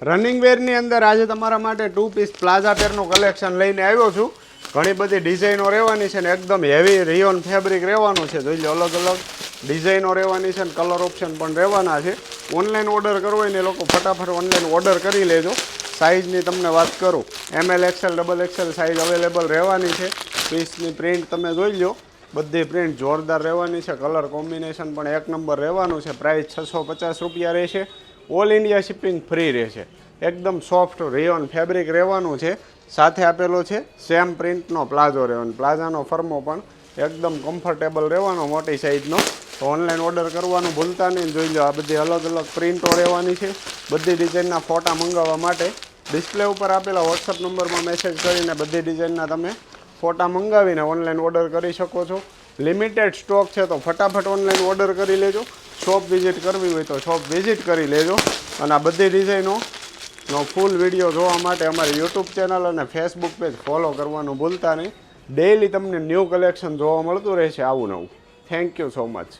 Running વેરની અંદર આજે તમારા માટે 2 પીસ પ્લાઝા પેરનું કલેક્શન લઈને આવ્યો છું. ઘણી બધી ડિઝાઇનો રહેવાની છે ને એકદમ હેવી રિયોન ફેબ્રિક રહેવાનું છે. જોઈ લો અલગ અલગ ડિઝાઇનો રહેવાની છે ને કલર ઓપ્શન પણ રહેવાના છે. ઓનલાઈન ઓર્ડર કરવો હોય ને લોકો ફટાફટ ઓનલાઈન ઓર્ડર કરી લેજો. સાઇઝની તમને વાત કરું, ML XL XXL size available રહેવાની છે. પીસની પ્રિન્ટ તમે જોઈ લો, બધી પ્રિન્ટ જોરદાર રહેવાની છે. કલર કોમ્બિનેશન પણ એક નંબર રહેવાનું છે. પ્રાઇસ 650 રૂપિયા રહેશે. ઓલ ઇન્ડિયા શિપિંગ ફ્રી રહેશે. એકદમ સોફ્ટ રેયોન ફેબ્રિક રહેવાનું છે. સાથે આપેલો છે સેમ પ્રિન્ટનો પ્લાઝો રહેવાનો. પ્લાઝાનો ફર્મો પણ એકદમ કમ્ફર્ટેબલ રહેવાનો મોટી સાઇઝનો. તો ઓનલાઈન ઓર્ડર કરવાનું ભૂલતા નહીં. જોઈ લો આ બધી અલગ અલગ પ્રિન્ટો રહેવાની છે. બધી ડિઝાઇનના ફોટા મંગાવવા માટે ડિસ્પ્લે ઉપર આપેલા વોટ્સઅપ નંબરમાં મેસેજ કરીને બધી ડિઝાઇનના તમે ફોટા મંગાવીને ઓનલાઈન ઓર્ડર કરી શકો છો. લિમિટેડ સ્ટોક છે તો ફટાફટ ઓનલાઈન ઓર્ડર કરી લેજો. શોપ વિઝિટ કરવી હોય તો શોપ વિઝિટ કરી લેજો. અને આ બધી ડિઝાઇનોનો ફૂલ વિડીયો જોવા માટે અમારી યુટ્યુબ ચેનલ અને ફેસબુક પેજ ફોલો કરવાનું ભૂલતા નહીં. ડેઇલી તમને ન્યૂ કલેક્શન જોવા મળતું રહેશે આવું નવું. Thank you so much.